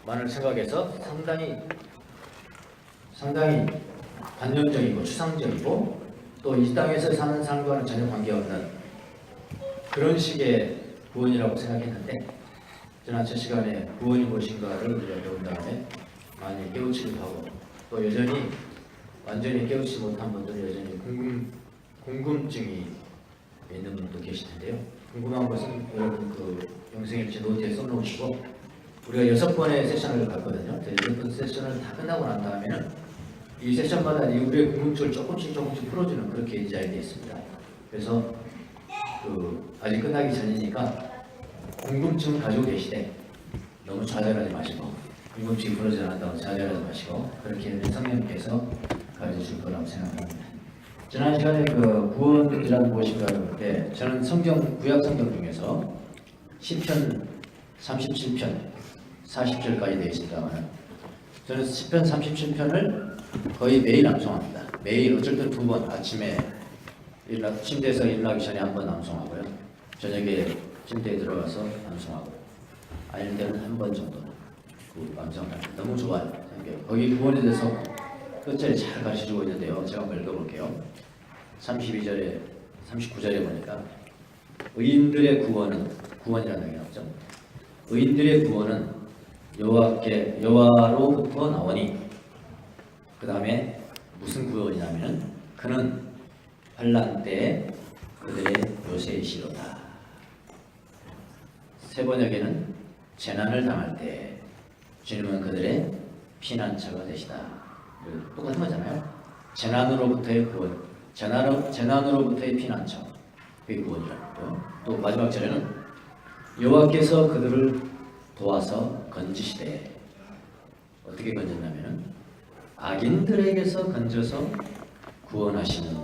만을 생각해서 상당히 관념적이고 추상적이고 또 이 땅에서 사는 삶과는 전혀 관계없는 그런 식의 구원이라고 생각했는데, 지난 첫 시간에 구원이 무엇인가를 우리가 배운 다음에 많이 깨우치기도 하고, 또 여전히 완전히 깨우치지 못한 분들은 여전히 궁금증이 있는 분도 계실 텐데요. 궁금한 것은 여러분 그 영생일지 노트에 써놓으시고, 우리가 6번의 세션을 갔거든요. 6번 세션을 다 끝나고 난 다음에는 이 세션마다 우리의 궁금증을 조금씩 풀어주는 그렇게 디자인되어 있습니다. 그래서 아직 끝나기 전이니까 궁금증을 가지고 계시되 너무 좌절하지 마시고, 궁금증이 풀어지지 않았다고 좌절하지 마시고, 그렇게 성령님께서 가르쳐줄 거라고 생각합니다. 지난 시간에 그 구원이란 무엇인가를 볼 때 저는 구약 성경 중에서 시편 37편 40절까지 되어 있습니다만, 저는 시편 37편을 거의 매일 암송합니다. 매일 어쩔 땐 2번, 아침에 침대에서 일어나기 전에 한 번 암송하고요, 저녁에 침대에 들어가서 암송하고, 아닐 때는 한 번 정도 암송합니다. 너무 좋아요. 거기 구원에 대해서 끝절에 잘 가르쳐주고 있는데요. 제가 한번 읽어볼게요. 32절에 39절에 보니까 의인들의 구원이라는 게 나오죠. 의인들의 구원은 여호와로부터 나오니, 그 다음에 무슨 구원이냐면은 그는 환난 때에 그들의 요새이시로다. 세 번역에는 재난을 당할 때 주님은 그들의 피난처가 되시다. 똑같은 거잖아요. 재난으로부터의 구원, 재난으로부터의 피난처, 그게 구원이라고요. 또 마지막 절에는 여호와께서 그들을 도와서 건지시되, 어떻게 건졌냐면은 악인들에게서 건져서 구원하시는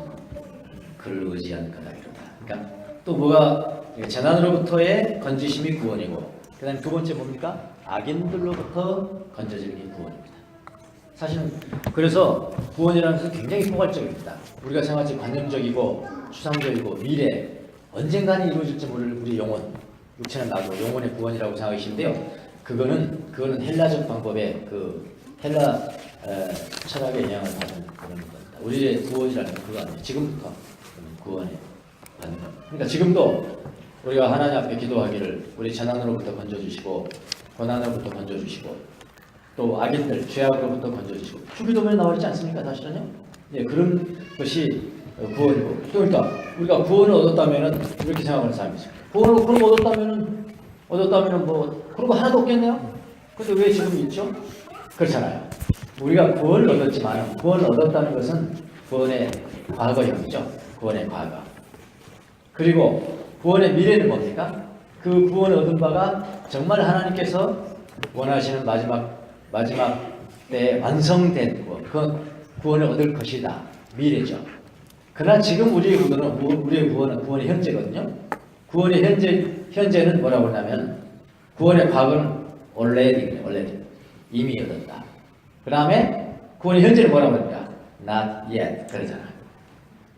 그를 의지한 까닭이로다. 그러니까 또 뭐가 재난으로부터의 건지심이 구원이고, 그 다음에 두 번째 뭡니까? 악인들로부터 건져지는 게 구원입니다. 사실은 그래서 구원이라는 것은 굉장히 포괄적입니다. 우리가 생각하지 관념적이고 추상적이고 미래 언젠가는 이루어질지 모를 우리 영혼, 육체는 나도 영혼의 구원이라고 생각하시는데요. 그거는 헬라적 방법의 헬라 철학의 영향을 받은 그런 겁니다. 우리의 구원이라는 건 그거 아니에요. 지금부터 구원에 받는 겁니다. 그러니까 지금도 우리가 하나님 앞에 기도하기를 우리 재난으로부터 건져주시고, 고난으로부터 건져주시고, 또 악인들, 죄악으로부터 건져주시고, 주기도문에 나와 있지 않습니까? 사실은요. 예, 그런 것이 구원이고, 또 그러니까 우리가 구원을 얻었다면은 이렇게 생각하는 사람이 있어요. 구원을 그런 거 얻었다면은 뭐 그런 거 하나도 없겠네요. 근데 왜 지금 있죠? 그렇잖아요. 우리가 구원을 얻었지만, 구원을 얻었다는 것은 구원의 과거형이죠. 구원의 과거. 그리고 구원의 미래는 뭡니까? 그 구원을 얻은 바가 정말 하나님께서 원하시는 마지막 때 완성된 그 구원을 얻을 것이다. 미래죠. 그러나 지금 우리의 구원은 구원의 현재거든요. 구원의 현재는 뭐라고 하냐면, 구원의 과거는 already 이미 얻었다. 그 다음에 구원의 현재는 뭐라고 합니까? not yet 그러잖아.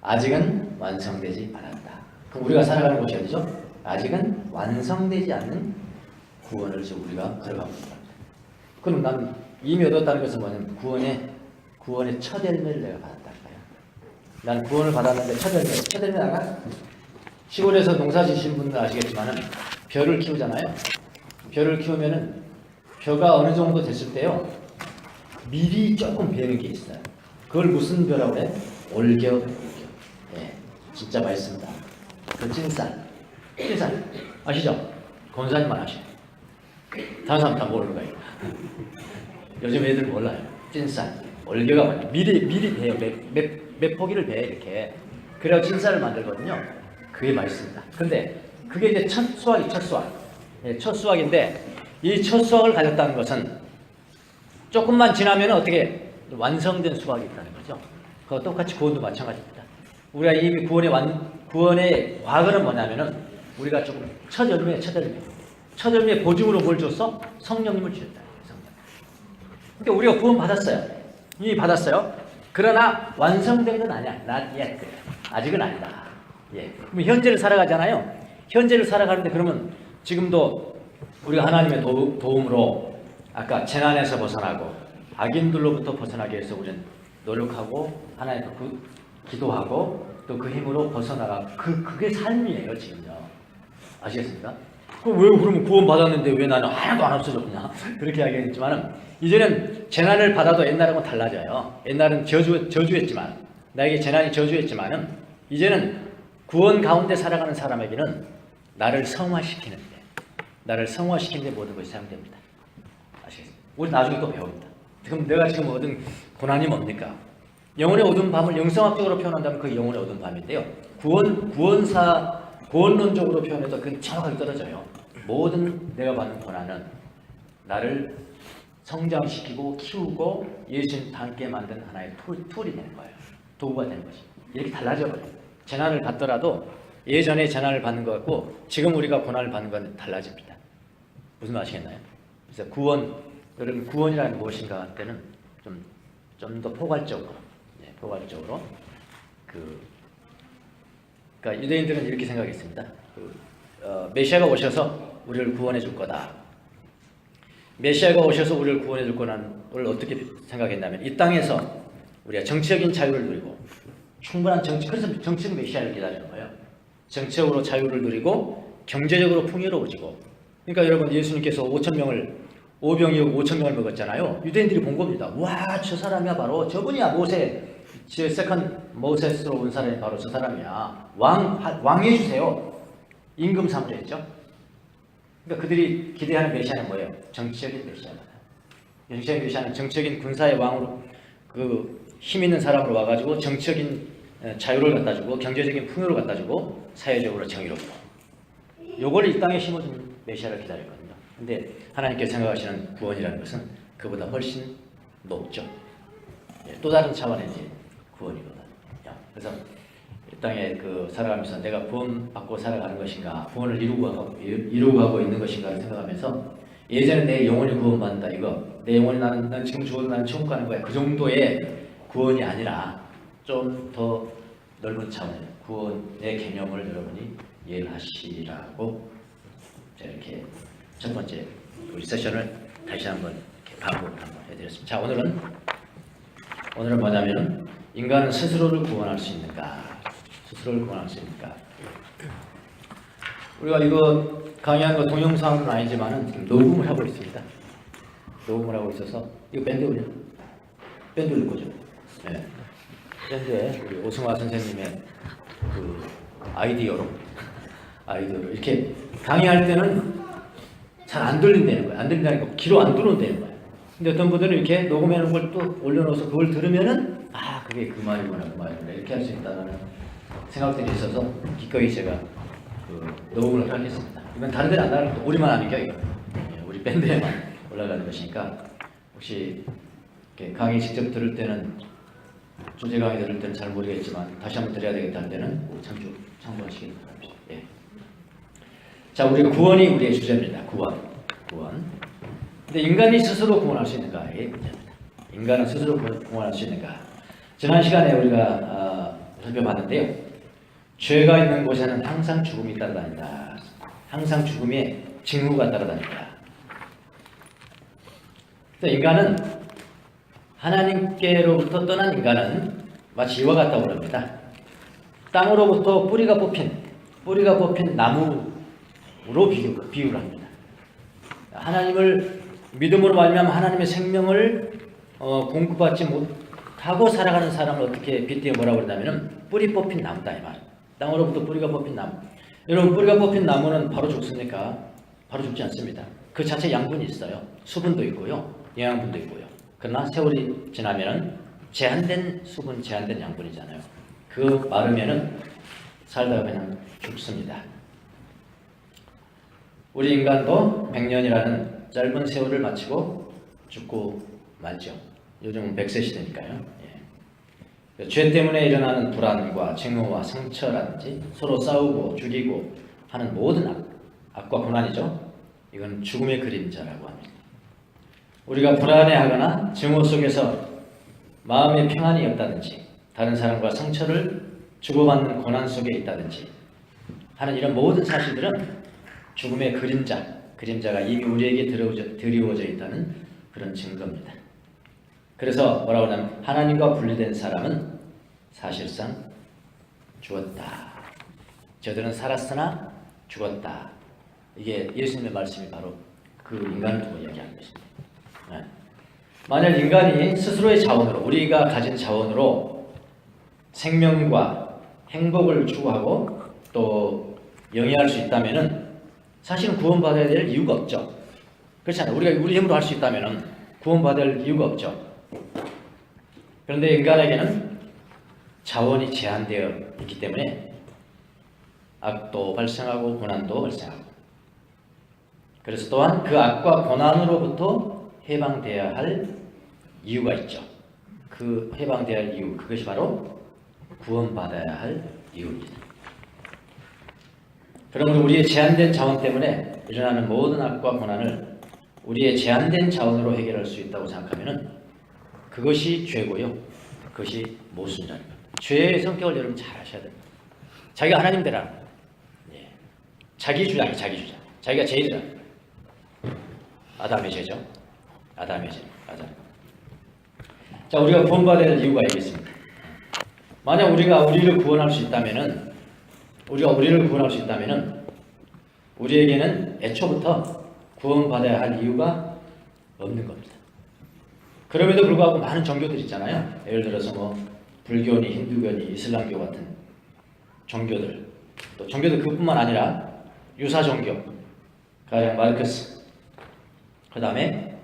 아직은 완성되지 않았다. 그럼 우리가 살아가는 곳이 어디죠? 아직은 완성되지 않는 구원을 지금 우리가 걸어가고 있습니다. 그럼 난 이미 얻었다는 것은 뭐냐면 구원의 첫 열매를 내가 받았다는 거예요. 난 구원을 받았는데 첫 열매 나가? 시골에서 농사 지신 분들 아시겠지만은 벼를 키우잖아요. 벼를 키우면은 벼가 어느 정도 됐을 때요, 밀이 조금 배는 게 있어요. 그걸 무슨 벼라고 해? 올겨. 예, 진짜 맛있습니다. 그 찐쌀 아시죠? 권사님만 아시죠? 다른 사람 다 모르는 거예요. 요즘 애들 몰라요. 찐쌀, 올겨가 뭐냐? 밀이 배요. 몇 포기를 배 이렇게. 그래야 찐쌀을 만들거든요. 그게 맛있습니다. 근데 그게 이제 첫 수확. 예, 첫 수확인데, 이 첫 수확을 가졌다는 것은 조금만 지나면 어떻게 완성된 수확이 있다는 거죠. 그거 똑같이 구원도 마찬가지입니다. 우리가 이미 구원의 과거는 뭐냐면은 우리가 조금 첫 열매 보증으로 뭘 줬어? 성령님을 주셨다. 그러니까 우리가 구원 받았어요. 이미 받았어요. 그러나 완성된 건 아니야. not yet. 아직은 아니다. 예. 그럼 현재를 살아가잖아요. 현재를 살아가는데, 그러면 지금도 우리가 하나님의 도움으로 아까 재난에서 벗어나고 악인들로부터 벗어나기 위해서 우리는 노력하고 하나님 기도하고 또 그 힘으로 벗어나가 그게 삶이에요 지금요. 아시겠습니까? 왜 그러면 구원 받았는데 왜 나는 하나도 안 없어졌냐? 그렇게 이야기했지만은 이제는 재난을 받아도 옛날하고 달라져요. 옛날은 저주했지만 나에게 재난이 저주했지만은 이제는 구원 가운데 살아가는 사람에게는 나를 성화시키는데 모든 것이 사용됩니다. 아시겠습니까? 우리 나중에 또 배웁니다. 그럼 내가 지금 얻은 고난이 뭡니까? 영혼의 어두운 밤을 영성학적으로 표현한다면 그 영혼의 어두운 밤인데요. 구원론적으로 표현해도 그건 정확하게 떨어져요. 모든 내가 받는 고난은 나를 성장시키고 키우고 예수님 닮게 만든 하나의 툴이 되는 거예요. 도구가 되는 것이. 이렇게 달라져 버려요. 재난을 받더라도 예전에 재난을 받는 것 같고 지금 우리가 고난을 받는 건 달라집니다. 무슨 말 아시겠나요? 그래서 여러분 구원이라는 게 무엇인가 할 때는 좀 더 포괄적으로 그러니까 유대인들은 이렇게 생각했습니다. 메시아가 오셔서 우리를 구원해 줄 거다. 메시아가 오셔서 우리를 구원해 줄 거라는 걸 어떻게 생각했냐면 이 땅에서 우리가 정치적인 자유를 누리고 충분한 그래서 정치적 메시아를 기다리는 거예요. 정치적으로 자유를 누리고 경제적으로 풍요로워지고 그러니까 여러분 예수님께서 5,000명을 5병이고 5,000명을 먹었잖아요. 유대인들이 본 겁니다. 와, 저 사람이야 바로 저분이야 모세. 세컨 모세스로 온 사람이 바로 저 사람이야. 왕 해주세요. 임금 사무엘이죠. 그러니까 그들이 기대하는 메시아는 뭐예요? 정치적인 메시아다. 정치적인 메시아는 정치적인 군사의 왕으로 힘 있는 사람으로 와가지고 정치적인 자유를 갖다 주고 경제적인 풍요를 갖다 주고 사회적으로 정의롭고 요걸 이 땅에 심어준 메시아를 기다렸거든요. 근데 하나님께서 생각하시는 구원이라는 것은 그보다 훨씬 높죠. 또 다른 차원의 구원이거든요. 그래서 이 땅에 살아가면서 내가 구원받고 살아가는 것인가, 구원을 이루고 가고 있는 것인가를 생각하면서 예전에 내 영혼이 구원받는다 이거, 내 영혼이 난 지금 죽어도 나는 천국 가는 거야. 그 정도의 구원이 아니라 좀 더 넓은 차원의 구원의 개념을 여러분이 이해를 하시라고 이렇게 첫 번째 우리 세션을 다시 한번 반복을 한번 해드렸습니다. 자, 오늘은 뭐냐면 인간은 스스로를 구원할 수 있는가? 우리가 이거 강의하는 거 동영상은 아니지만은 지금 녹음을 하고 있습니다. 녹음을 하고 있어서 이거 밴드 올릴 거죠? 네. 밴드에 우리 오승화 선생님의 아이디어로 이렇게 강의할 때는 잘 안 들린다는 거예요. 안 들린다니까 귀로 안 들어온다는 거예요. 근데 어떤 분들은 이렇게 녹음해놓은 걸 또 올려놓아서 그걸 들으면은 그게 그 말이구나 이렇게 할 수 있다는 생각들이 있어서 기꺼이 제가 녹음을 하겠습니다. 이건 다른 데는 안 나가고 우리만 하니까 이거 우리 밴드에만 올라가는 것이니까 혹시 이렇게 강의 직접 들을 때는 주제 강의 들을 때는 잘 모르겠지만 다시 한번 들어야 되겠다 할 때는 참고하시기 바랍니다. 예. 자, 우리 구원이 우리의 주제입니다. 구원. 근데 인간이 스스로 구원할 수 있는가? 예, 문제입니다. 인간은 스스로 구원할 수 있는가? 지난 시간에 우리가 살펴봤는데요. 죄가 있는 곳에는 항상 죽음이 따라다닌다. 항상 죽음의 징후가 따라다닌다. 그래서 인간은 하나님께로부터 떠난 인간은 마치 이와 같다고 합니다. 땅으로부터 뿌리가 뽑힌 나무로 비유를 합니다. 하나님을 믿음으로 말미암아 하나님의 생명을 공급받지 못하고 살아가는 사람을 어떻게 빗대어 뭐라고 그러냐면은 뿌리 뽑힌 나무다 이 말. 땅으로부터 뿌리가 뽑힌 나무. 여러분 뿌리가 뽑힌 나무는 바로 죽습니까? 바로 죽지 않습니다. 그 자체 양분이 있어요. 수분도 있고요, 영양분도 있고요. 그러나 세월이 지나면은 제한된 수분, 제한된 양분이잖아요. 그 마르면은 살다가 그냥 죽습니다. 우리 인간도 100년이라는 짧은 세월을 마치고 죽고 말죠. 요즘은 100세 시대니까요. 예. 죄 때문에 일어나는 불안과 증오와 상처라든지 서로 싸우고 죽이고 하는 모든 악과 고난이죠. 이건 죽음의 그림자라고 합니다. 우리가 불안해하거나 증오 속에서 마음의 평안이 없다든지 다른 사람과 상처를 주고받는 고난 속에 있다든지 하는 이런 모든 사실들은 죽음의 그림자, 그림자가 이미 우리에게 드리워져 있다는 그런 증거입니다. 그래서 뭐라고 하냐면 하나님과 분리된 사람은 사실상 죽었다. 저들은 살았으나 죽었다. 이게 예수님의 말씀이 바로 그 인간을 두고 이야기하는 것입니다. 네. 만약 인간이 스스로의 자원으로, 우리가 가진 자원으로 생명과 행복을 추구하고 또 영위할 수 있다면은 사실은 구원받아야 될 이유가 없죠. 그렇잖아요. 우리가 우리 힘으로 할 수 있다면은 구원받을 이유가 없죠. 그런데 인간에게는 자원이 제한되어 있기 때문에 악도 발생하고 고난도 발생하고, 그래서 또한 그 악과 고난으로부터 해방되어야 할 이유가 있죠. 그 해방되어야 할 이유, 그것이 바로 구원받아야 할 이유입니다. 그러므로 우리의 제한된 자원 때문에 일어나는 모든 악과 고난을 우리의 제한된 자원으로 해결할 수 있다고 생각하면 그것이 죄고요. 그것이 모순자입니다. 죄의 성격을 여러분 잘 아셔야 됩니다. 자기가 하나님 되라. 예. 자기 주장이 자기 주장. 자기가 제일이라. 아담의 죄죠. 아담의 죄. 아담. 자, 우리가 구원받아야 할 이유가 있겠습니다. 만약 우리가 우리를 구원할 수 있다면은, 우리에게는 애초부터 구원받아야 할 이유가 없는 겁니다. 그럼에도 불구하고 많은 종교들 있잖아요. 예를 들어서 뭐 불교니 힌두교니 이슬람교 같은 종교들, 또 종교들 그뿐만 아니라 유사 종교, 가령 마르크스, 그 다음에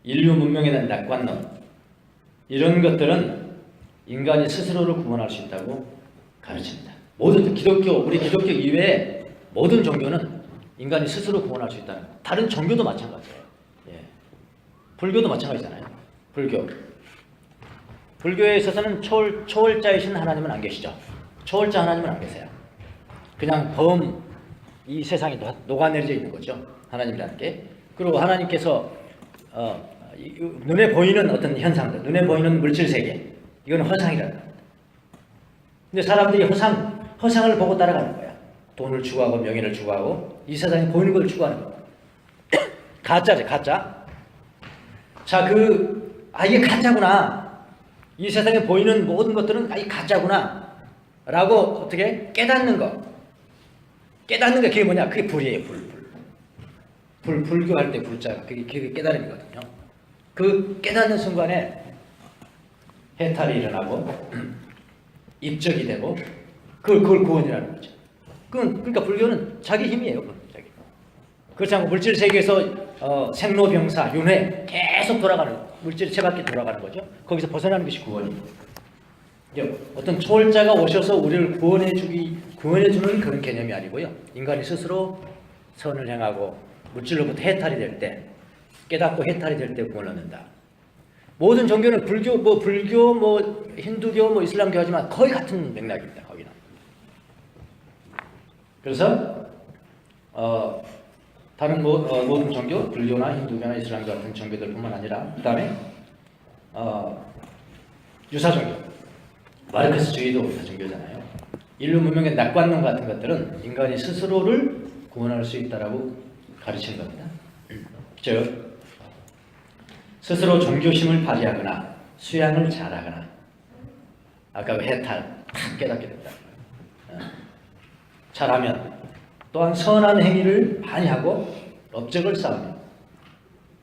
인류 문명에 대한 낙관론, 이런 것들은 인간이 스스로를 구원할 수 있다고 가르칩니다. 모든 기독교, 우리 기독교 이외에 모든 종교는 인간이 스스로 구원할 수 있다는, 다른 종교도 마찬가지예요. 예. 불교도 마찬가지잖아요. 불교에 있어서는 초월자이신 하나님은 안 계시죠. 초월자 하나님은 안 계세요. 그냥 이 세상에 녹아내려져 있는 거죠. 하나님이라는 게. 그리고 하나님께서 눈에 보이는 어떤 현상들, 눈에 보이는 물질 세계, 이건 허상이라는 겁니다. 근데 사람들이 허상을 보고 따라가는 거야. 돈을 추구하고 명예를 추구하고 이 세상에 보이는 걸 추구하는 거야. 가짜죠, 가짜. 자, 이게 가짜구나. 이 세상에 보이는 모든 것들은 이 가짜구나. 라고 어떻게 깨닫는 거. 깨닫는 게 그게 뭐냐? 그게 불이에요, 불. 불교할 때 불자가 그게 깨달음이거든요. 그 깨닫는 순간에 해탈이 일어나고 입적이 되고 그걸 구원이라는 거죠. 그러니까 불교는 자기 힘이에요. 자기. 그렇지 않고 물질 세계에서 생로병사, 윤회 계속 돌아가는, 물질 채밖에 돌아가는 거죠. 거기서 벗어나는 것이 구원입니다. 어떤 초월자가 오셔서 우리를 구원해주는 그런 개념이 아니고요. 인간이 스스로 선을 행하고 물질로부터 해탈이 될 때, 깨닫고 해탈이 될 때 구원을 얻는다. 모든 종교는 불교, 힌두교, 이슬람교 하지만 거의 같은 맥락입니다. 거기는. 그래서 다른 모든 종교, 불교나 힌두교나 이슬람교 같은 종교들뿐만 아니라 그다음에 유사 종교, 마르크스주의도 유사 종교잖아요. 인류 문명의 낙관론 같은 것들은 인간이 스스로를 구원할 수 있다라고 가르치는 겁니다. 즉 스스로 종교심을 발휘하거나 수양을 잘하거나, 아까 해탈 탁 깨닫게 된다. 잘하면, 또한 선한 행위를 많이 하고 업적을 쌓으면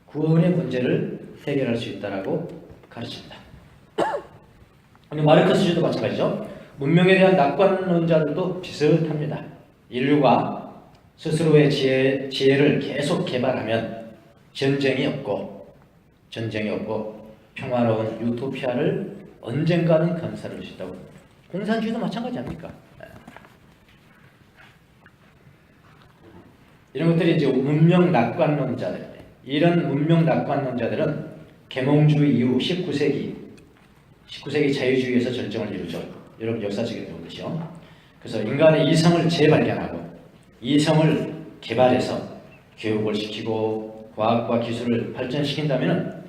구원의 문제를 해결할 수 있다라고 가르칩니다. 마르크스주의도 마찬가지죠. 문명에 대한 낙관론자들도 비슷합니다. 인류가 스스로의 지혜를 계속 개발하면 전쟁이 없고 평화로운 유토피아를 언젠가는 건설할 수 있다고. 공산주의도 마찬가지 아닙니까? 이런 것들이 이제 문명 낙관론자들. 이런 문명 낙관론자들은 계몽주의 이후 19세기 자유주의에서 절정을 이루죠. 여러분 역사책에 배운 것이요. 그래서 인간의 이성을 재발견하고 이성을 개발해서 교육을 시키고 과학과 기술을 발전시킨다면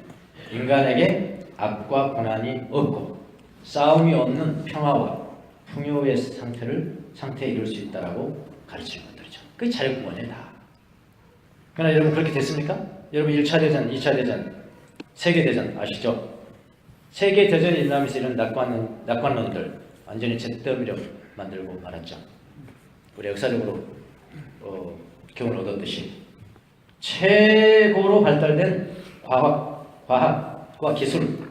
인간에게 악과 고난이 없고 싸움이 없는 평화와 풍요의 상태에 이룰 수 있다라고 가르치는 것들이죠. 그게 자력구원이에요, 다. 그러나 여러분 그렇게 됐습니까? 여러분 1차 대전, 2차 대전, 세계대전 아시죠? 세계대전이 일어나면서 이런 낙관론들 완전히 잿더미로 만들고 말았죠. 우리 역사적으로 교훈을 얻었듯이 최고로 발달된 과학과 기술,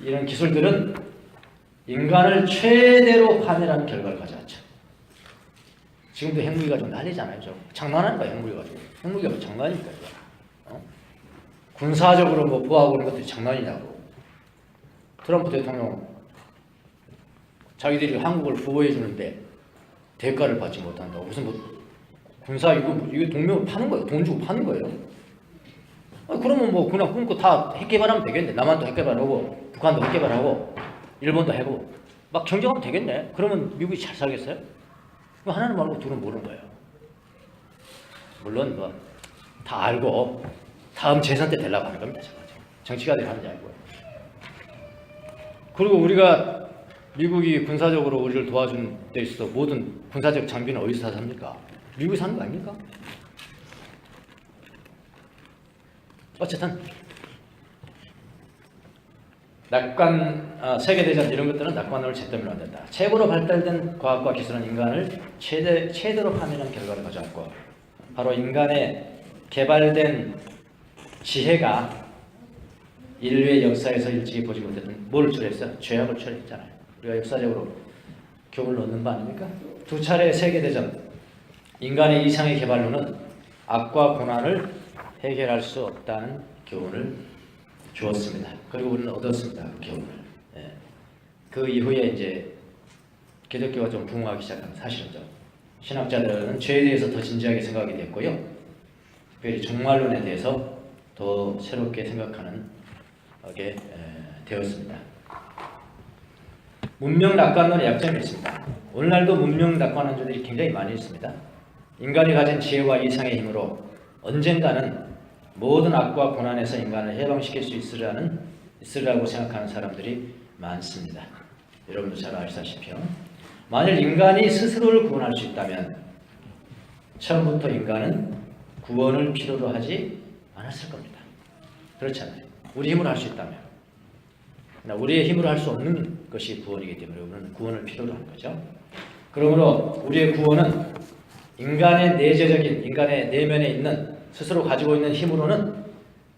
이런 기술들은 인간을 최대로 파멸하는 결과를 가져왔죠. 지금도 핵무기 가지고 난리잖아요. 장난하는 거야, 핵무기 가지고. 핵무기가 뭐 장난입니까? 군사적으로 뭐 부하고 이런 것들이 장난이냐고. 트럼프 대통령 자기들이 한국을 보호해 주는데 대가를 받지 못한다고. 무슨 뭐 군사 이거 동맹을 파는 거예요. 돈 주고 파는 거예요. 그러면 뭐 그냥 끊고 다 핵 개발하면 되겠네. 남한도 핵 개발하고 북한도 핵 개발하고 일본도 해고 막 경쟁하면 되겠네. 그러면 미국이 잘 살겠어요? 하나는 말고 둘은 모르는 거예요. 물론 뭐 다 알고 다음 재선 때 되려고 하는 겁니다. 정치가들이 하는 줄 알고요. 그리고 우리가 미국이 군사적으로 우리를 도와준 데 있어서 모든 군사적 장비는 어디서 삽니까? 미국이 사는 거 아닙니까? 어쨌든 세계대전 이런 것들은 낙관론을 잿더미로 만든다. 최고로 발달된 과학과 기술은 인간을 최대로 파멸하는 결과를 가져왔고, 바로 인간의 개발된 지혜가 인류의 역사에서 일찍이 보지 못했던 뭘 초래했어? 죄악을 초래했잖아요. 우리가 역사적으로 교훈을 얻는 바 아닙니까? 두 차례 세계대전, 인간의 이상의 개발로는 악과 고난을 해결할 수 없다는 교훈을 주었습니다. 그리고 우리는 얻었습니다. 그 교훈을. 그 이후에 이제 기독교가 좀 부흥하기 시작한 사실이죠. 신학자들은 죄에 대해서 더 진지하게 생각하게 됐고요. 특별히 종말론에 대해서 더 새롭게 생각하는 게 되었습니다. 문명 낙관론의 약점이 있습니다. 오늘날도 문명 낙관론자들이 굉장히 많이 있습니다. 인간이 가진 지혜와 이상의 힘으로 언젠가는 모든 악과 고난에서 인간을 해방시킬 수 있으리라고 생각하는 사람들이 많습니다. 여러분도 잘 아시다시피요. 만일 인간이 스스로를 구원할 수 있다면 처음부터 인간은 구원을 필요로 하지 않았을 겁니다. 그렇잖아요. 우리 힘으로 할 수 있다면. 우리의 힘으로 할 수 없는 것이 구원이기 때문에 우리는 구원을 필요로 하는 거죠. 그러므로 우리의 구원은 인간의 내재적인, 인간의 내면에 있는 스스로 가지고 있는 힘으로는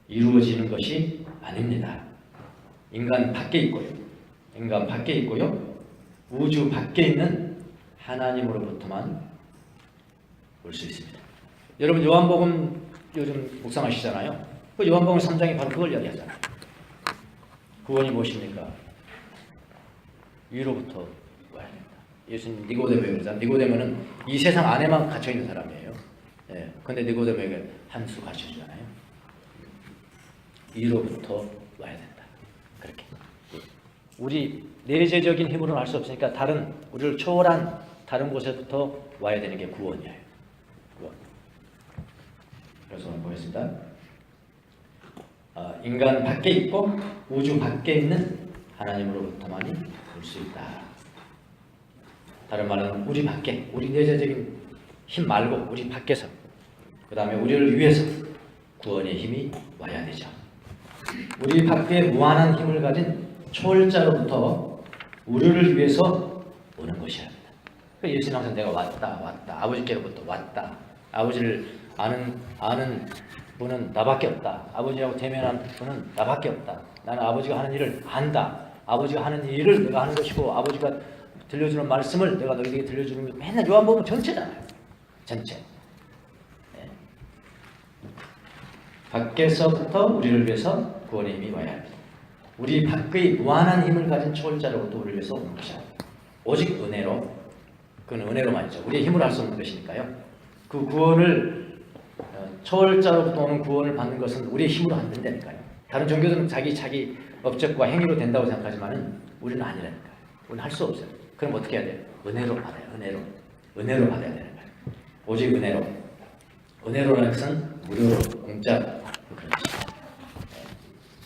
이루어지는 것이 아닙니다. 인간 밖에 있고요. 우주 밖에 있는 하나님으로부터만 올 수 있습니다. 여러분 요한복음 요즘 묵상하시잖아요. 그 요한복음 3장이 바로 그걸 이야기하잖아요. 구원이 무엇입니까? 위로부터 와야 된다. 예수님 니고데모에게 그러잖아요. 니고데모는 이 세상 안에만 갇혀 있는 사람이에요. 근데 니고데모에게 한 수 가르쳐주잖아요. 위로부터 와야 된다. 그렇게. 우리 내재적인 힘으로는 할 수 없으니까 우리를 초월한 다른 곳에부터 와야 되는 게 구원이에요. 구원. 그래서 오늘 보겠습니다. 인간 밖에 있고 우주 밖에 있는 하나님으로부터만이 올 수 있다. 다른 말은 우리 밖에, 우리 내재적인 힘 말고 우리 밖에서, 그 다음에 우리를 위해서 구원의 힘이 와야 되죠. 우리 밖에 무한한 힘을 가진 초월자로부터 우리를 위해서 오는 것이야 합니다. 예수님 항상 내가 왔다. 아버지께로부터 왔다. 아버지를 아는 분은 나밖에 없다. 아버지라고 대면한 분은 나밖에 없다. 나는 아버지가 하는 일을 안다. 아버지가 하는 일을 내가 하는 것이고 아버지가 들려주는 말씀을 내가 너희에게 들려주는 게 맨날 요한복음 전체잖아요. 전체. 밖에서부터 우리를 위해서 구원의 힘이 와야 합니다. 우리 밖의 무한한 힘을 가진 초월자로부터 우리를 위해서 오는 것이야. 오직 은혜로, 그건 은혜로만이죠. 우리의 힘으로 할 수 없는 것이니까요. 그 구원을 초월자로부터 오는 구원을 받는 것은 우리의 힘으로 안 된다니까요. 다른 종교들은 자기 업적과 행위로 된다고 생각하지만은 우리는 아니라니까요. 우리는 할 수 없어요. 그럼 어떻게 해야 돼요? 은혜로 받아요. 은혜로 받아야 되는 거예요. 오직 은혜로. 은혜로라는 것은 무료로, 공짜로. 그렇지.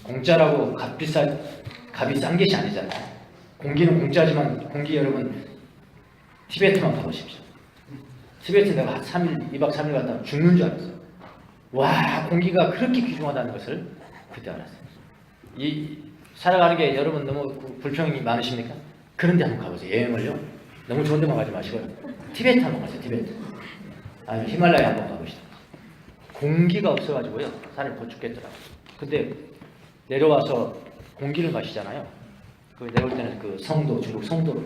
공짜라고 값이 싼 것이 아니잖아요. 공기는 공짜지만 공기 여러분 티베트만 가보십시오. 티베트 내가 2박 3일 갔다 죽는 줄 알았어요. 와, 공기가 그렇게 귀중하다는 것을 그때 알았어요. 이 살아가는 게 여러분 너무 불평이 많으십니까? 그런 데 한번 가보세요. 여행을요. 너무 좋은 데만 가지 마시고요. 티베트 한번 가세요. 티베트. 아니면 히말라야 한번 가보시죠. 공기가 없어가지고요. 사람이 곧 죽겠더라고요. 근데 내려와서 공기를 마시잖아요. 그 내려올 때는 그 성도, 중국 성도로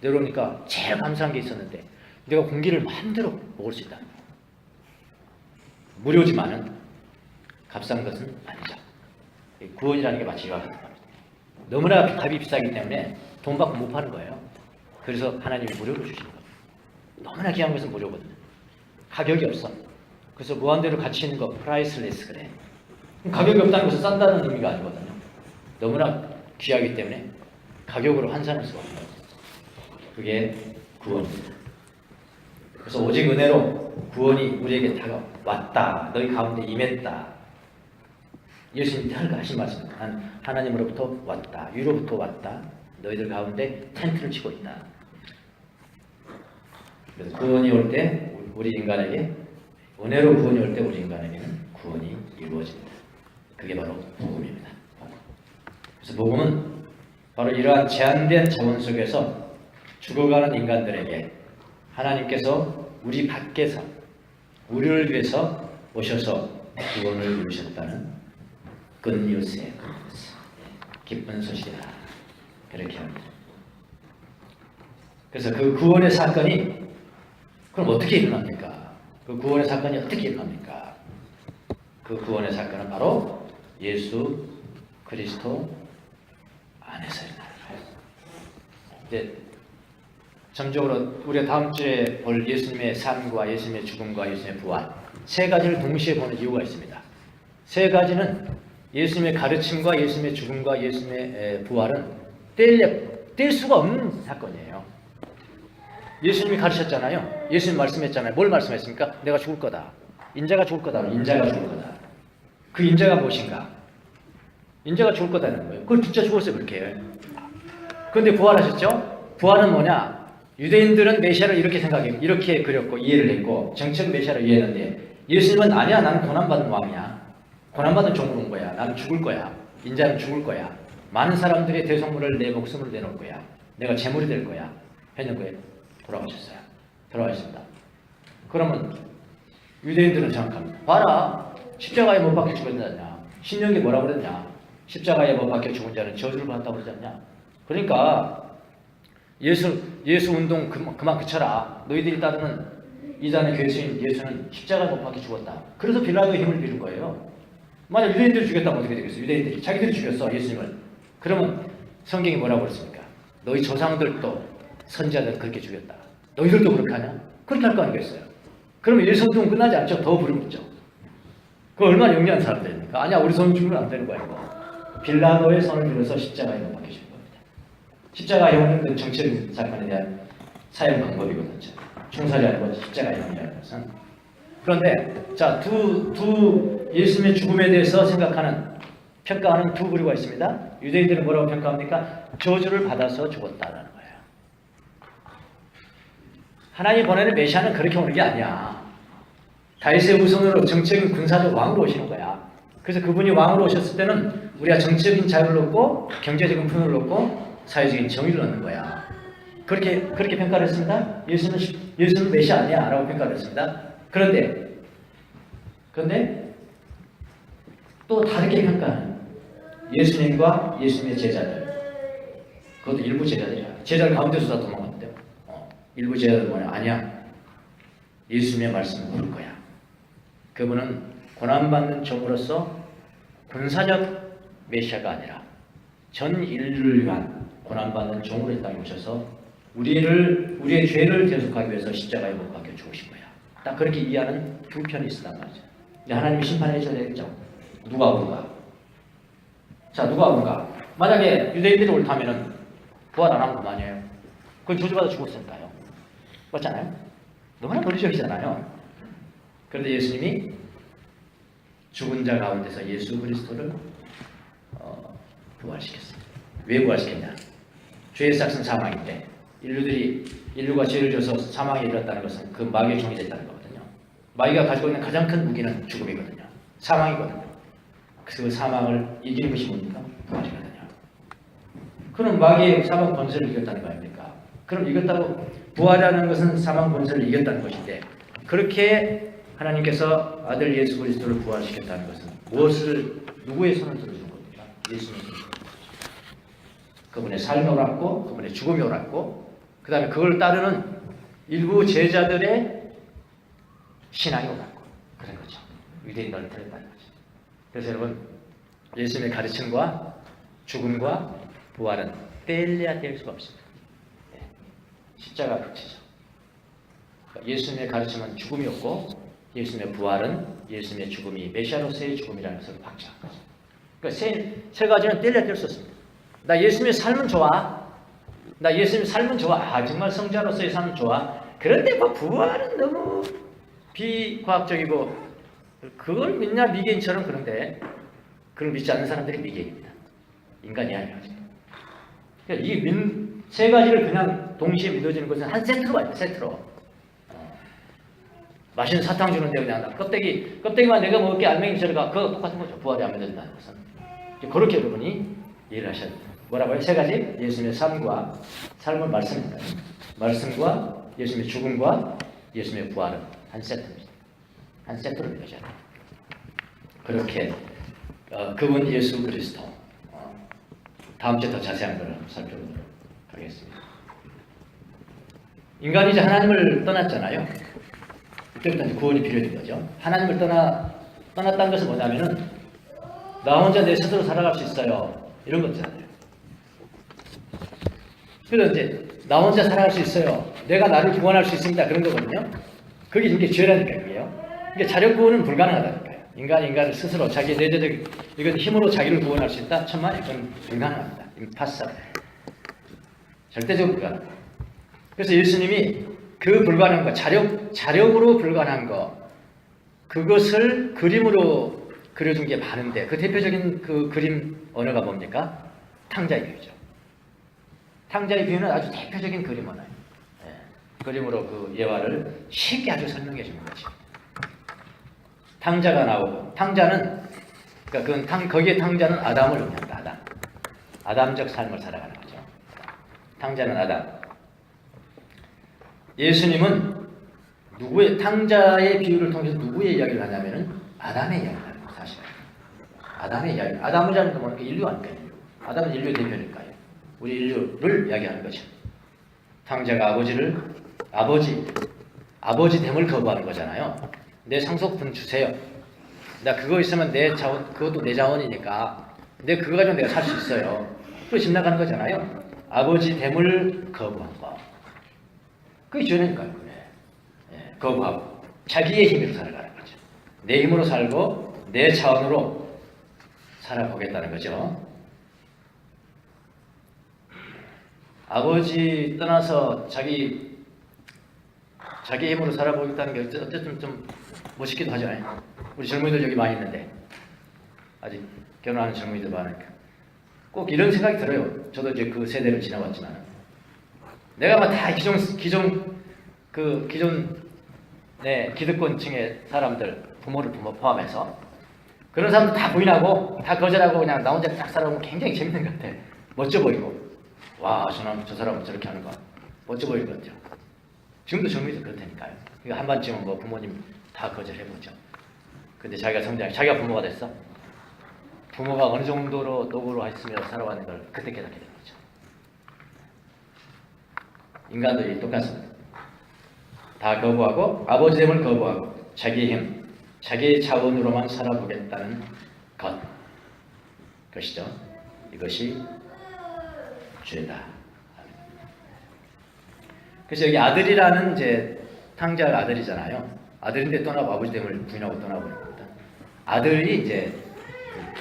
내려오니까 제일 감사한 게 있었는데 내가 공기를 마음대로 먹을 수 있다. 무료지만은 값싼 것은 아니죠. 구원이라는 게 마치 이와 같은 겁니다. 너무나 값이 비싸기 때문에 돈 받고 못 파는 거예요. 그래서 하나님이 무료로 주시는 겁니다. 너무나 귀한 것은 무료거든요. 가격이 없어. 그래서 무한대로 가치 있는 거 프라이슬레스 그래. 가격이 없다는 것은 싼다는 의미가 아니거든요. 너무나 귀하기 때문에 가격으로 환산할 수가 없는 거죠. 그게 구원입니다. 그래서 오직 은혜로 구원이 우리에게 다가왔다. 너희 가운데 임했다. 예수님이 하신 말씀입니다. 하나님으로부터 왔다. 위로부터 왔다. 너희들 가운데 텐트를 치고 있다. 그래서 구원이 올 때 우리 인간에게 은혜로 구원이 올 때 우리 인간에게는 구원이 이루어집니다. 그게 바로 복음입니다. 그래서 복음은 바로 이러한 제한된 자원 속에서 죽어가는 인간들에게 하나님께서 우리 밖에서 우리를 위해서 오셔서 구원을 이루셨다는 굿뉴스예요. 기쁜 소식이다. 그렇게 합니다. 그래서 그 구원의 사건이 그럼 어떻게 일어납니까? 그 구원의 사건이 어떻게 일어납니까? 그 구원의 사건은 바로 예수 그리스도 안에서 일어나는 거예요. 이제 점적으로 우리가 다음 주에 볼 예수님의 삶과 예수님의 죽음과 예수님의 부활 세 가지를 동시에 보는 이유가 있습니다. 세 가지는 예수님의 가르침과 예수님의 죽음과 예수님의 부활은 뗄 수가 없는 사건이에요. 예수님이 가르쳤잖아요. 예수님 말씀했잖아요. 뭘 말씀했습니까? 내가 죽을 거다. 인자가 죽을 거다. 인자가 죽을 거다. 그 인자가 무엇인가? 인자가 죽을 거다는 거예요. 그걸 진짜 죽었어요. 그렇게. 그런데 부활하셨죠? 부활은 뭐냐? 유대인들은 메시아를 이렇게 생각해요. 이렇게 그렸고 이해를 했고 정책 메시아를 이해했는데 예수님은 아니야. 나는 고난받은 왕이야. 고난받은 종으로 온 거야. 나는 죽을 거야. 인자는 죽을 거야. 많은 사람들의 대속물을 내 목숨으로 내놓을 거야. 내가 제물이 될 거야. 했는 거예요. 돌아가셨어요. 돌아가셨습니다. 그러면 유대인들은 생각합니다. 봐라. 십자가에 못 박혀 죽었냐. 신명기 뭐라고 그랬냐. 십자가에 못 박혀 죽은 자는 저주를 받았다고 그러지 않냐. 그러니까 예수 운동 그만 그쳐라. 너희들이 따르는 이단의 괴수인 예수는 십자가에 못 박혀 죽었다. 그래서 빌라도의 힘을 빌은 거예요. 만약 유대인들이 죽였다면 어떻게 되겠어요? 유대인들이 자기들이 죽였어 예수님을. 그러면 성경이 뭐라고 그랬습니까? 너희 조상들도 선지자들 그렇게 죽였다. 너희들도 그렇게 하냐? 그렇게 할 거 아니겠어요? 그러면 예수 운동 끝나지 않죠? 더 부르겠죠. 그 얼마나 영리한 사람들입니까? 아니야 우리 손 죽으면 안 되는 거야 이거. 빌라도의 손을 빌어서 십자가에 못 박혀 죽은 겁니다. 십자가에 오는 그 정치적인 사건에 대한 사용 방법이거든요. 총살이 아니고 십자가에 오는 것은. 그런데 자, 두 예수님의 죽음에 대해서 생각하는 평가하는 두 부류가 있습니다. 유대인들은 뭐라고 평가합니까? 저주를 받아서 죽었다라는 거예요. 하나님 보내는 메시아는 그렇게 오는 게 아니야. 다윗의 후손으로 정치적인 군사적 왕으로 오시는 거야. 그래서 그분이 왕으로 오셨을 때는 우리가 정치적인 자유를 얻고 경제적인 풍요를 얻고 사회적인 정의를 얻는 거야. 그렇게 평가를 했습니다. 예수는 메시아 아니야라고 평가를 했습니다. 그런데 또 다르게 평가하는 예수님과 예수님의 제자들, 그것도 일부 제자들이야. 제자들 가운데서 다 도망갔대요. 일부 제자들 뭐냐? 아니야. 예수님의 말씀을 모를 거야. 그분은 고난받는 종으로서 군사적 메시아가 아니라 전 인류를 위한 고난받는 종으로 이 땅에 오셔서 우리의 죄를 대속하기 위해서 십자가에 못 박혀 죽으신 거야. 딱 그렇게 이해하는 두 편이 있단 말이죠. 하나님이 심판해 주셔야 되겠죠. 누가 오는가? 자, 누가 오는가? 만약에 유대인들이 옳다면은 부활 안 하면 그만이에요. 그건 저주받아 죽었으니까요. 맞잖아요? 너무나 논리적이잖아요. 그런데 예수님이 죽은 자 가운데서 예수 그리스도를 부활시켰어요. 왜 부활시켰냐? 죄의 삭은 사망인데 인류가 죄를 져서 사망에 이르렀다는 것은 그 마귀의 종이 됐다는 거거든요. 마귀가 가지고 있는 가장 큰 무기는 죽음이거든요. 사망이거든요. 그 사망을 이기는 것이 뭡니까? 부활이거든요. 그럼 마귀의 사망 권세를 이겼다는 거 아닙니까? 그럼 이겼다고, 부활이라는 것은 사망 권세를 이겼다는 것인데, 그렇게 하나님께서 아들 예수 그리스도를 부활시켰다는 것은 무엇을, 누구의 손을 들어주는 겁니까? 예수님의 손을 들어주는 거죠. 그분의 삶이 옳았고 그분의 죽음이 옳았고, 그 다음에 그걸 따르는 일부 제자들의 신앙이 옳았고, 그런 거죠. 유대인들을 드렸다는 거죠. 그래서 여러분, 예수님의 가르침과 죽음과 부활은 떼려야 뗄 수가 없습니다. 십자가 극치죠. 예수님의 가르침은 죽음이었고, 예수님의 부활은 예수님의 죽음이 메시아로서의 죽음이라는 것을 확증한 거죠. 그러니까 세 가지는 떼려야 뗄 수 없습니다. 나 예수님의 삶은 좋아. 나 예수님의 삶은 좋아. 아, 정말 성자로서의 삶은 좋아. 그런데 뭐 부활은 너무 비과학적이고, 그걸 믿냐 미개인처럼. 그런데 그걸 믿지 않는 사람들이 미개인입니다. 인간이 아니라죠. 그러니까 이 세 가지를 그냥 동시에 믿어지는 것은 한 세트로 봐요. 세트로. 맛있는 사탕 주는데 그냥 껍데기만 내가 먹을 게 알맹이처럼 그거 똑같은 거죠. 부활이 안 믿어진다는 것은. 그렇게 여러분이 이해를 하셔야 돼요. 뭐라고요? 세 가지. 예수님의 삶은 말씀입니다. 말씀과 예수님의 죽음과 예수님의 부활은 한 세트입니다. 한 세트로 믿어져야 돼요. 그렇게 그분 예수 그리스도, 다음 주에 더 자세한 걸 살펴보도록 하겠습니다. 인간이 이제 하나님을 떠났잖아요. 이때부터 이제 구원이 필요해진 거죠. 하나님을 떠났다는 것은 뭐냐면은, 나 혼자 내 스스로 살아갈 수 있어요, 이런 거잖아요. 그래서 이제 나 혼자 살아갈 수 있어요, 내가 나를 구원할 수 있습니다, 그런 거거든요. 그게 이게 죄라니까요. 그게요. 이게 자력 구원은 불가능하다니까요. 인간을 스스로 자기 내재적 이건 힘으로 자기를 구원할 수 있다? 천만 이건 불가능합니다. 임파서블. 절대적으로 불가능. 그래서 예수님이 그 불가능한 거, 자력으로 불가능한 거, 그것을 그림으로 그려준 게 많은데, 그 대표적인 그 그림 언어가 뭡니까? 탕자의 비유죠. 탕자의 비유는 아주 대표적인 그림 언어예요. 그림으로 그 예화를 쉽게 아주 설명해 주는 거지. 탕자가 나오고, 탕자는, 그러니까 거기에 탕자는 아담을 의미합니다. 아담적 삶을 살아가는 거죠. 탕자는 아담. 예수님은 탕자의 비유를 통해서 누구의 이야기를 하냐면은 아담의 이야기를 하는 거예요, 사실은. 아담의 이야기. 아담이라는 건 뭐니까 인류 아닐까요? 아담은 인류의 대표니까요. 우리 인류를 이야기하는 거죠. 탕자가 아버지 됨을 거부하는 거잖아요. 내 상속분 주세요. 나 그거 있으면 내 자원, 그것도 내 자원이니까 그거 가지고 내가 살 수 있어요. 그거 집 나가는 거잖아요. 아버지 됨을 거부한 거. 그게 죄니까요. 거부하고 자기의 힘으로 살아가는 거죠. 내 힘으로 살고 내 차원으로 살아보겠다는 거죠. 아버지 떠나서 자기 힘으로 살아보겠다는 게 어쨌든 좀 멋있기도 하잖아요. 우리 젊은이들 여기 많이 있는데, 아직 결혼하는 젊은이들 많으니까 꼭 이런 생각이 들어요. 저도 이제 그 세대를 지나왔지만, 내가 막 다 기존 기득권층의 사람들, 부모 포함해서 그런 사람들 다 부인하고 다 거절하고 그냥 나 혼자 딱 살아보면 굉장히 재밌는 것 같아. 멋져 보이고, 와, 저 사람은 저렇게 하는 거 멋져 보이는 것 같죠. 지금도 젊은이들 그렇다니까요. 이거 한반쯤은 뭐 부모님 다 거절해보죠. 근데 자기가 부모가 됐어. 부모가 어느 정도로 노고로 했으며 살아왔는 걸 그때 깨닫게 되는 거죠. 인간들이 똑같습니다. 다 거부하고, 아버지 됨을 거부하고 자기의 힘, 자기의 자원으로만 살아보겠다는 것이죠. 이것이 죄다. 그래서 여기 아들이라는 이제 탕자가 아들이잖아요. 아들인데 떠나고 아버지 됨을 부인하고 떠나버린 겁니다. 아들이 이제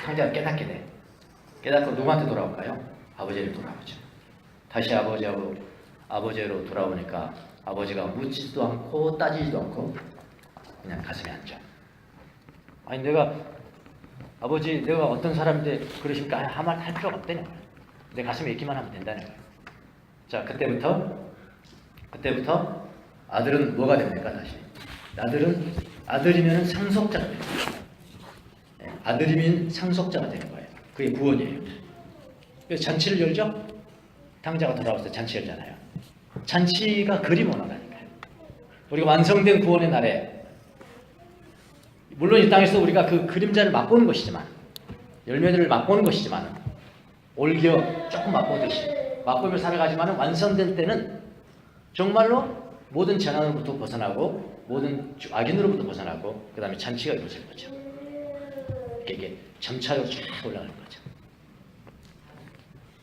탕자를 깨닫게 돼. 깨닫고 누구한테 돌아올까요? 아버지를 돌아오죠. 다시 아버지로 돌아오니까 아버지가 묻지도 않고 따지지도 않고 그냥 가슴에 앉아. 아니 아버지 내가 어떤 사람인데 그러십니까? 한 말 할 필요가 없다는 거예요. 내 가슴에 있기만 하면 된다는 거예요. 자, 그때부터 아들은 뭐가 됩니까? 다시 아들은 아들이면 상속자가 되는 거예요. 아들이면 상속자가 되는 거예요. 그게 구원이에요. 그래서 잔치를 열죠. 탕자가 돌아왔을 때 잔치 열잖아요. 잔치가 그림 언어라니까요. 우리가 완성된 구원의 날에 물론 이 땅에서 우리가 그 그림자를 맛보는 것이지만 열매들을 맛보는 것이지만 올겨 조금 맛보듯이 맛보며 살아가지만 완성된 때는 정말로 모든 재난으로부터 벗어나고 모든 악인으로부터 벗어나고 그 다음에 잔치가 이루어질 거죠. 이게 점차로 쫙 올라가는 거죠.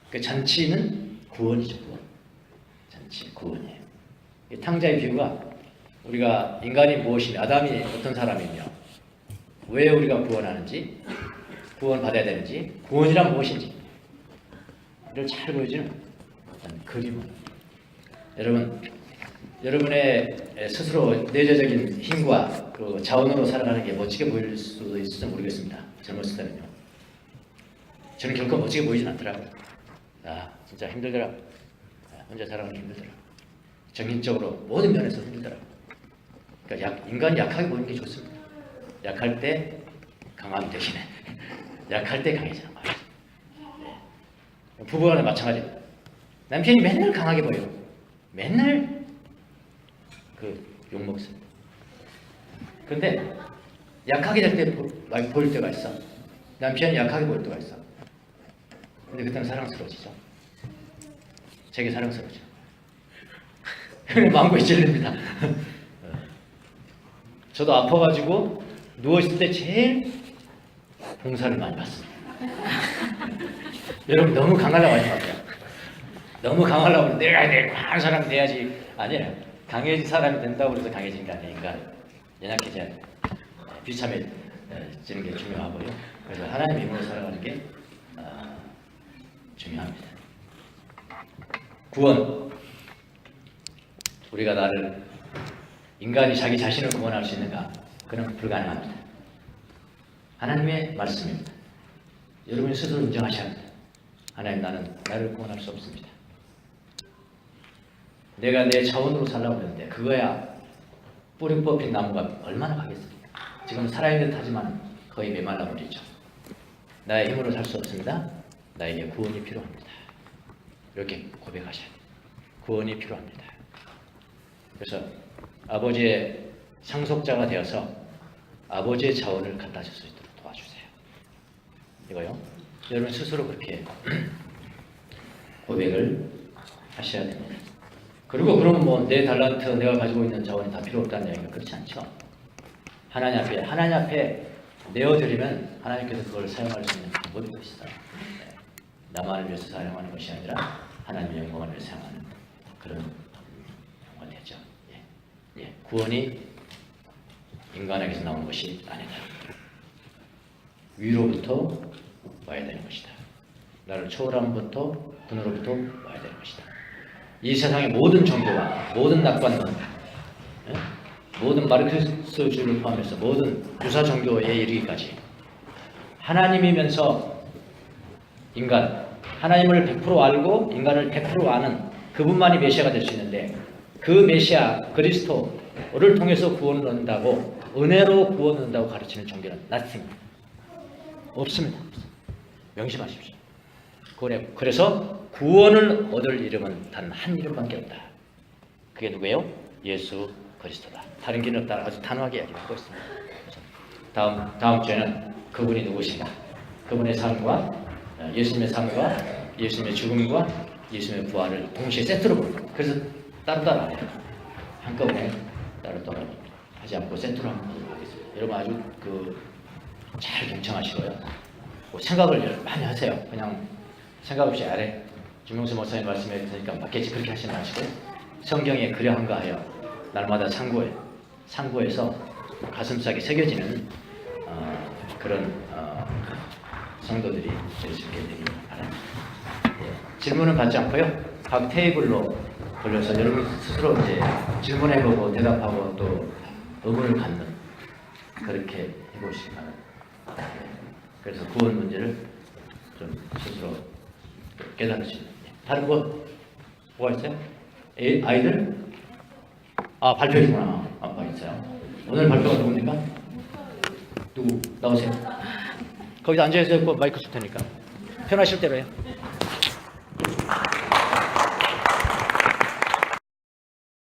그 잔치는 구원이죠. 구원. 잔치 구원이에요. 이 탕자의 비유가 우리가 인간이 무엇이냐, 아담이 어떤 사람이며 왜 우리가 구원하는지, 구원받아야 되는지, 구원이란 무엇인지 이를 잘 보여주는 어떤 그림은 여러분, 여러분의 스스로 내재적인 힘과 그 자원으로 살아가는 게 멋지게 보일 수도 있을지 모르겠습니다. 젊었을 때는요. 저는 결코 멋지게 보이진 않더라고요. 아, 진짜 힘들더라고요. 혼자 살아가는 게 힘들더라고요. 정신적으로 모든 면에서 힘들더라고요. 그러니까 인간이 약하게 보이는 게 좋습니다. 약할 때 강함 대신에 약할 때 강해지는 거예요. 네. 부부간에 마찬가지입니다. 남편이 맨날 강하게 보여요. 맨날 욕먹습니다. 근데 약하게 될 때 보일 때가 있어. 남편이 약하게 보일 때가 있어. 근데 그때는 사랑스러워지죠. 되게 사랑스러워져. 마음고이 찔립니다. 저도 아파가지고 누워있을 때 제일 봉사를 많이 받습니다. 여러분 너무 강하려고 하지 마세요. 너무 강하려고 내가 강한 사람 돼야지. 아니에요. 강해진 사람이 된다고 해서 강해진 게 아니니까 연약해져야 비참해지는 게 중요하고요. 그래서 하나님의 힘으로 살아가는 게 중요합니다. 구원. 우리가 인간이 자기 자신을 구원할 수 있는가? 그는 불가능합니다. 하나님의 말씀입니다. 여러분이 스스로 인정하셔야 합니다. 하나님, 나를 구원할 수 없습니다. 내가 내 자원으로 살라고 하는데 그거야 뿌리 뽑힌 나무가 얼마나 가겠습니까? 지금 살아있는 듯하지만 거의 메말라 버리죠. 나의 힘으로 살 수 없습니다. 나에게 구원이 필요합니다. 이렇게 고백하셔야 돼요. 구원이 필요합니다. 그래서 아버지의 상속자가 되어서 아버지의 자원을 갖다 줄 수 있도록 도와주세요. 이거요. 여러분 스스로 그렇게 고백을 하셔야 됩니다. 그리고 그러면 내 달란트, 내가 가지고 있는 자원이 다 필요 없다는 얘기가 그렇지 않죠. 하나님 앞에 내어드리면 하나님께서 그걸 사용할 수 있는 방법이 있어요. 나만을 위해서 사용하는 것이 아니라 하나님의 영광을 위해서 사용하는 그런 경우가 되죠. 구원이 인간에게서 나오는 것이 아니다. 위로부터 와야 되는 것이다. 나를 초월함부터 분으로부터 와야 되는 것이다. 이 세상의 모든 종교와 모든 낙관론, 모든 마르크스주의를 포함해서 모든 유사 종교에 이르기까지 하나님이면서 하나님을 100% 알고 인간을 100% 아는 그분만이 메시아가 될 수 있는데 그 메시아 그리스도를 통해서 구원을 얻는다고 은혜로 구원을 얻는다고 가르치는 종교는 nothing 없습니다. 명심하십시오. 그래서 구원을 얻을 이름은 단 한 이름밖에 없다. 그게 누구예요? 예수 그리스도다. 다른 길은 없다. 아주 단호하게 이야기하고 있습니다. 다음 주에는 그분이 누구신가? 그분의 삶과 예수님의 삶과 예수님의 죽음과 예수님의 부활을 동시에 세트로 봅니다. 그래서 따로따로 안 해요. 한꺼번에 따로따로 하지 않고 세트로 한번 보도록 하겠습니다. 여러분 아주 잘 경청하시고요. 생각을 많이 하세요. 그냥 생각 없이 아래 김용수 목사님 말씀해 드리니까 맞겠지 그렇게 하시지 마시고 성경에 그려한가 하여 날마다 상고해서 가슴속에 새겨지는 그런 성도들이 될 수 있게 되길 바랍니다. 질문은 받지 않고요. 각 테이블로 돌려서 여러분 스스로 이제 질문해보고 대답하고 또 의문을 갖는 그렇게 해보시기 바랍니다. 그래서 구원 문제를 좀 스스로 깨달을 수 있는. 다른 뭐가 있어요? 아이들? 발표이구나. 아빠 있어요. 오늘 발표가 누굽니까? 누구? 나오세요. 거기서 앉아있어요. 마이크 쓸 테니까. 편하실 대로 해요.